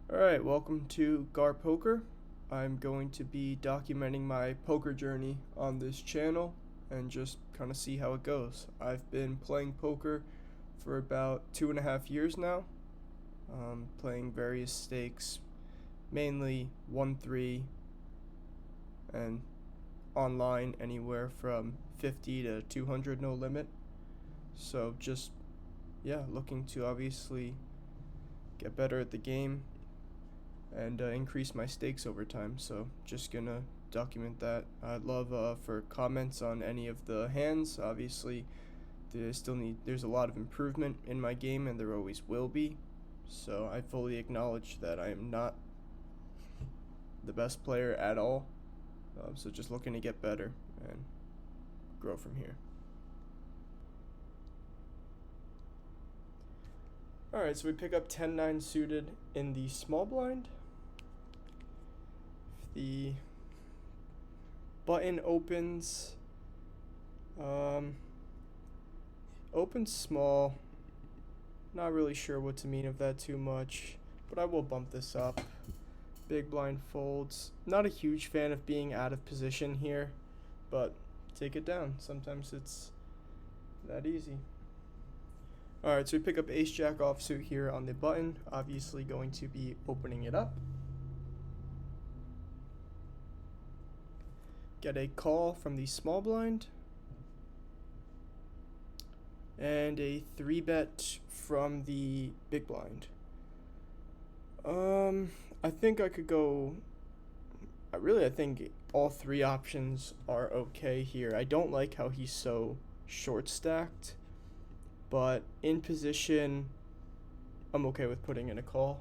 Alright, welcome to Gar Poker. I'm going to be documenting my poker journey on this channel and just kind of see how it goes. I've been playing poker for about 2.5 years now, playing various stakes, mainly 1-3 and online anywhere from 50 to 200 no limit. So just, looking to obviously get better at the game and increase my stakes over time. So just gonna document that. I'd love for comments on any of the hands. Obviously there's a lot of improvement in my game, and there always will be, so I fully acknowledge that I am not the best player at all, so just looking to get better and grow from here. Alright, so we pick up 10-9 suited in the small blind. The button opens small. Not really sure what to mean of that too much, but I will bump this up. Big blind folds. Not a huge fan of being out of position here, but take it down. Sometimes it's that easy. Alright, so we pick up ace jack offsuit here on the button. Obviously going to be opening it up. Get a call from the small blind. And a 3-bet from the big blind. I think I could go. I think all three options are okay here. I don't like how he's so short stacked, but in position, I'm okay with putting in a call.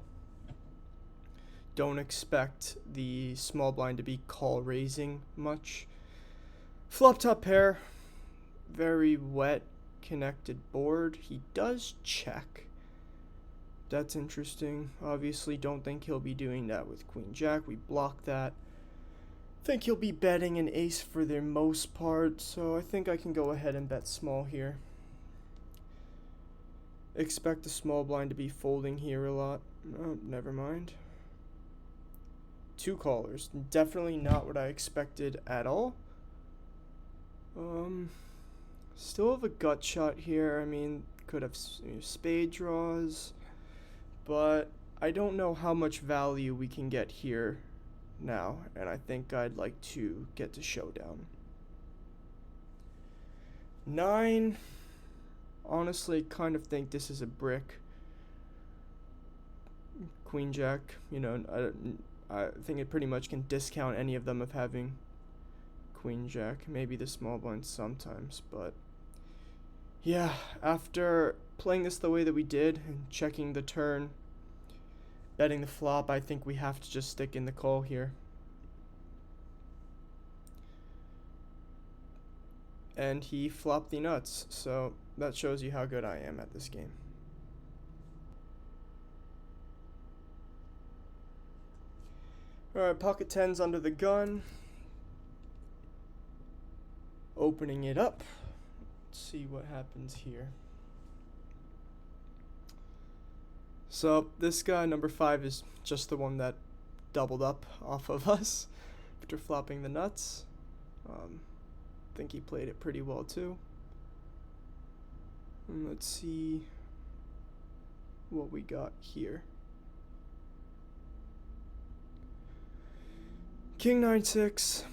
Don't expect the small blind to be call raising much. Flop top pair, very wet connected board. He does check. That's interesting. Obviously don't think he'll be doing that with queen jack. We block that. Think he'll be betting an ace for the most part, so I think I can go ahead and bet small here. Expect the small blind to be folding here a lot. Oh, never mind. Two callers. Definitely not what I expected at all. Still have a gut shot here. I mean, could have spade draws, but I don't know how much value we can get here now, and I think I'd like to get to showdown. 9. Honestly, kind of think this is a brick. Queen jack, I think it pretty much can discount any of them of having queen jack. Maybe the small blind sometimes, but yeah, after playing this the way that we did and checking the turn, betting the flop, I think we have to just stick in the call here. And he flopped the nuts, so that shows you how good I am at this game. Alright, pocket tens under the gun. Opening it up. Let's see what happens here. So this guy, number 5, is just the one that doubled up off of us after flopping the nuts. Think he played it pretty well too. And let's see what we got here. King 9-6,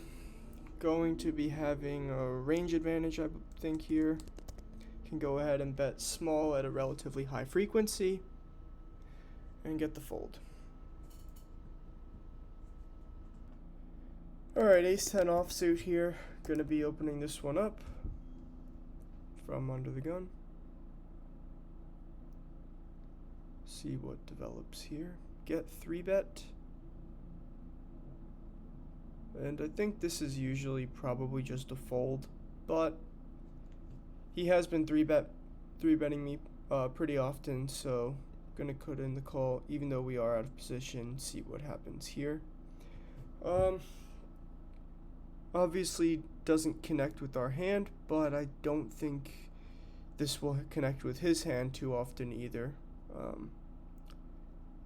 going to be having a range advantage, I think here. Can go ahead and bet small at a relatively high frequency and get the fold. Alright, ace-10 offsuit here. Gonna be opening this one up from under the gun. See what develops here. Get 3-bet. And I think this is usually probably just a fold, but he has been 3-betting me pretty often, so gonna put in the call even though we are out of position. See what happens here. Obviously doesn't connect with our hand, but I don't think this will connect with his hand too often either.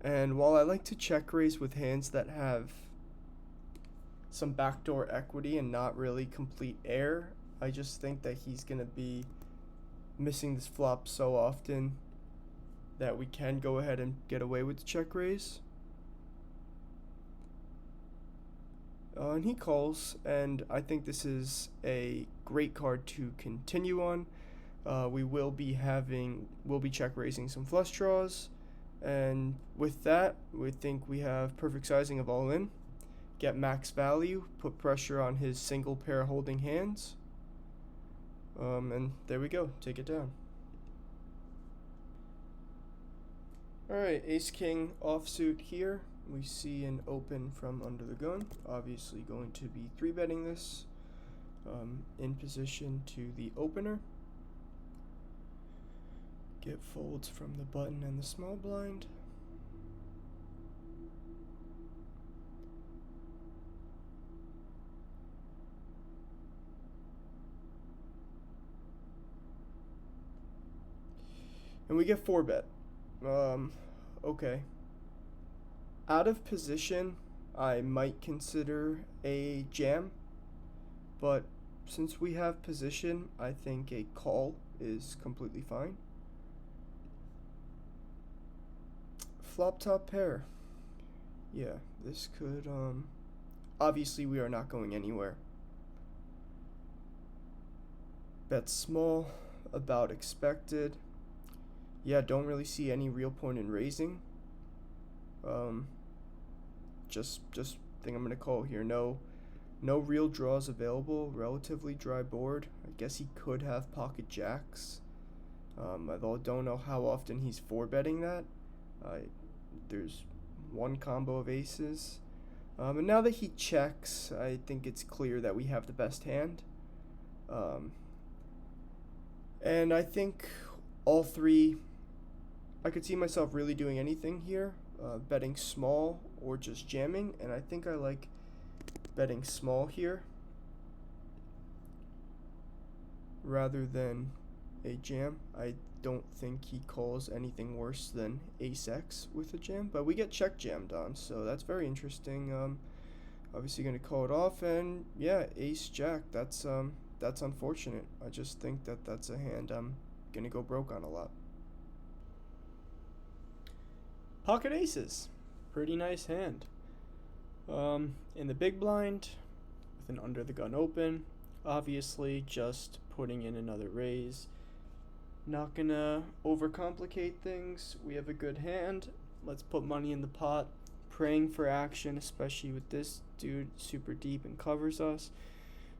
And while I like to check raise with hands that have some backdoor equity and not really complete air, I just think that he's going to be missing this flop so often that we can go ahead and get away with the check raise. And he calls, and I think this is a great card to continue on. We'll be check raising some flush draws, and with that, we think we have perfect sizing of all in. Get max value, put pressure on his single pair holding hands, and there we go. Take it down. Alright, ace king offsuit here. We see an open from under the gun. Obviously going to be 3-betting this in position to the opener. Get folds from the button and the small blind. And we get 4-bet. Okay. Out of position, I might consider a jam, but since we have position, I think a call is completely fine. Flop top pair. Yeah, this could, obviously we are not going anywhere. Bet small, about expected. Yeah, don't really see any real point in raising. Just think I'm gonna call here. No real draws available. Relatively dry board. I guess he could have pocket jacks. I don't know how often he's 4-betting that. There's one combo of aces. And now that he checks, I think it's clear that we have the best hand. And I think all three, I could see myself really doing anything here. Betting small or just jamming, and I think I like betting small here rather than a jam. I don't think he calls anything worse than ace X with a jam, but we get check jammed on, so that's very interesting. Obviously going to call it off, and yeah, ace jack, that's unfortunate. I just think that that's a hand I'm going to go broke on a lot. Pocket aces, pretty nice hand. In the big blind, with an under the gun open, obviously just putting in another raise. Not gonna overcomplicate things. We have a good hand. Let's put money in the pot. Praying for action, especially with this dude super deep and covers us.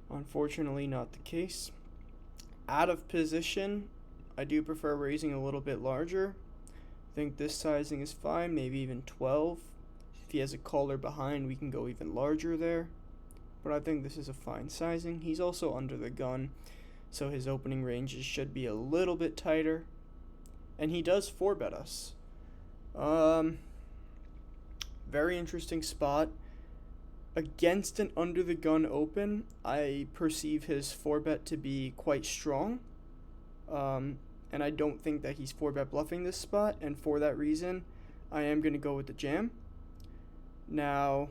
Unfortunately, not the case. Out of position, I do prefer raising a little bit larger. Think this sizing is fine, maybe even 12. If he has a caller behind, we can go even larger there. But I think this is a fine sizing. He's also under the gun, so his opening ranges should be a little bit tighter. And he does 4-bet us. Very interesting spot. Against an under the gun open, I perceive his 4-bet to be quite strong. And I don't think that he's 4-bet bluffing this spot, and for that reason, I am going to go with the jam. Now,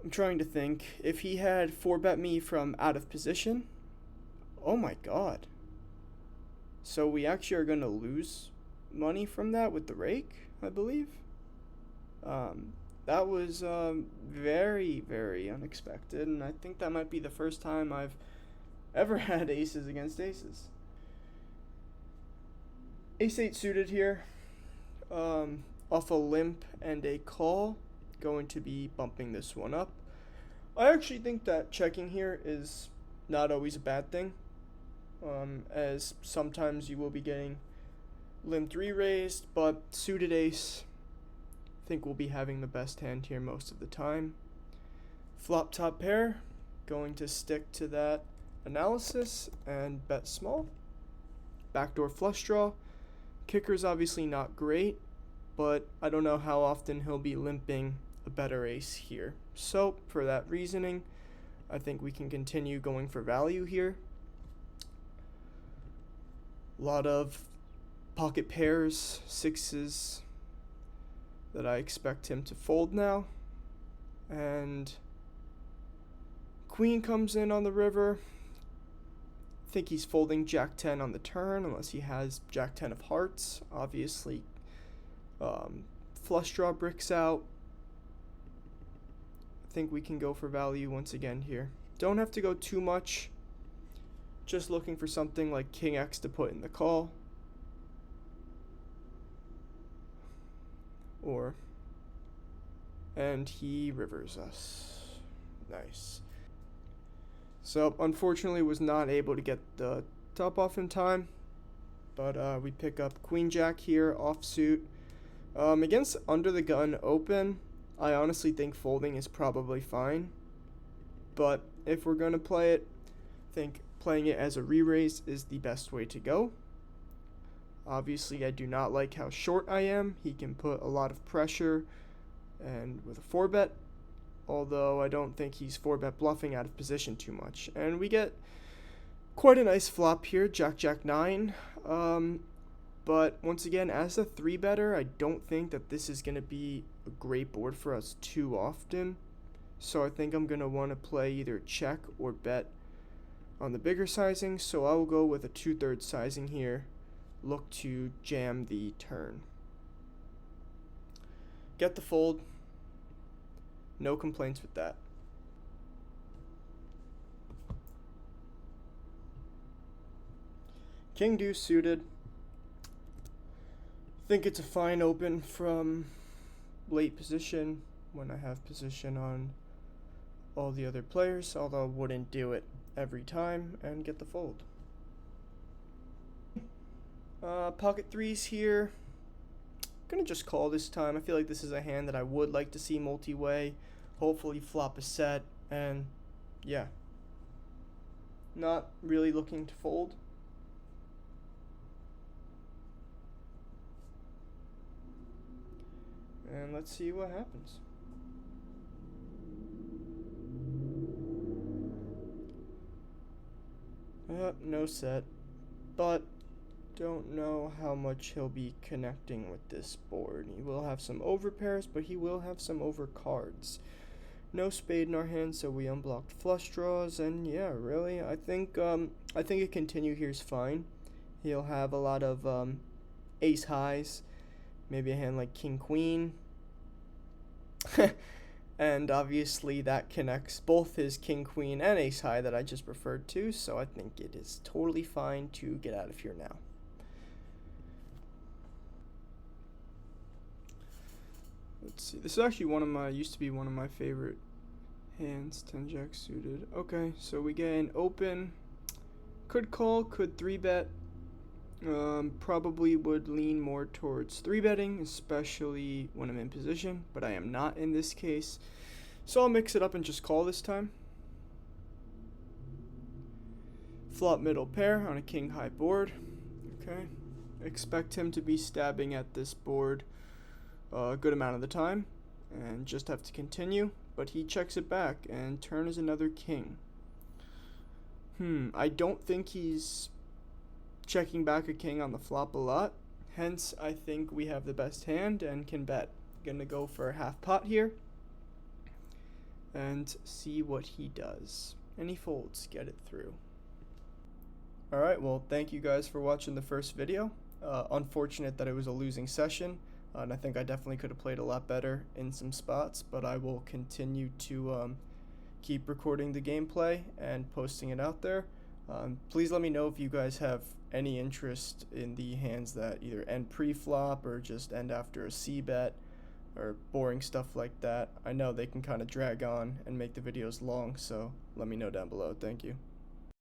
I'm trying to think. If he had 4-bet me from out of position, oh my god. So we actually are going to lose money from that with the rake, I believe. That was very, very unexpected, and I think that might be the first time I've ever had aces against aces. Ace 8 suited here, off a limp and a call, going to be bumping this one up. I actually think that checking here is not always a bad thing, as sometimes you will be getting limp 3 raised, but suited ace, I think we'll be having the best hand here most of the time. Flop top pair, going to stick to that analysis and bet small. Backdoor flush draw. Kicker's obviously not great, but I don't know how often he'll be limping a better ace here. So for that reasoning, I think we can continue going for value here. A lot of pocket pairs, sixes, that I expect him to fold now. And queen comes in on the river. I think he's folding jack 10 on the turn unless he has jack 10 of hearts. Obviously, flush draw bricks out. I think we can go for value once again here. Don't have to go too much. Just looking for something like king X to put in the call. And he rivers us. Nice. So unfortunately was not able to get the top off in time, but we pick up queen jack here offsuit. Against under the gun open, I honestly think folding is probably fine, but if we're gonna play it, I think playing it as a re-raise is the best way to go. Obviously, I do not like how short I am. He can put a lot of pressure, and with a 4-bet, although I don't think he's 4-bet bluffing out of position too much. And we get quite a nice flop here, jack jack 9. But once again, as a 3-better, I don't think that this is going to be a great board for us too often. So I think I'm going to want to play either check or bet on the bigger sizing. So I will go with a 2/3 sizing here. Look to jam the turn. Get the fold. No complaints with that. King deuce suited. Think it's a fine open from late position when I have position on all the other players, although I wouldn't do it every time, and get the fold. Pocket threes here. Gonna just call this time. I feel like this is a hand that I would like to see multi-way. Hopefully flop a set, and yeah. Not really looking to fold. And let's see what happens. No set, but don't know how much he'll be connecting with this board. He will have some over pairs, but he will have some over cards. No spade in our hand, so we unblocked flush draws, and yeah, really, I think a continue here is fine. He'll have a lot of ace highs, maybe a hand like king queen, and obviously that connects both his king queen and ace high that I just referred to, so I think it is totally fine to get out of here now. Let's see. This is actually used to be one of my favorite hands, 10 jack suited. Okay, so we get an open. Could call, could 3-bet. Probably would lean more towards 3-betting, especially when I'm in position, but I am not in this case. So I'll mix it up and just call this time. Flop middle pair on a king high board. Okay. Expect him to be stabbing at this board a good amount of the time, and just have to continue, but he checks it back, and turn is another king. I don't think he's checking back a king on the flop a lot, hence I think we have the best hand and can bet. Gonna go for a half pot here, and see what he does. And he folds, get it through. Alright, well, thank you guys for watching the first video. Unfortunate that it was a losing session. And I think I definitely could have played a lot better in some spots, but I will continue to keep recording the gameplay and posting it out there. Please let me know if you guys have any interest in the hands that either end pre-flop or just end after a c-bet or boring stuff like that. I know they can kind of drag on and make the videos long, so let me know down below. Thank you.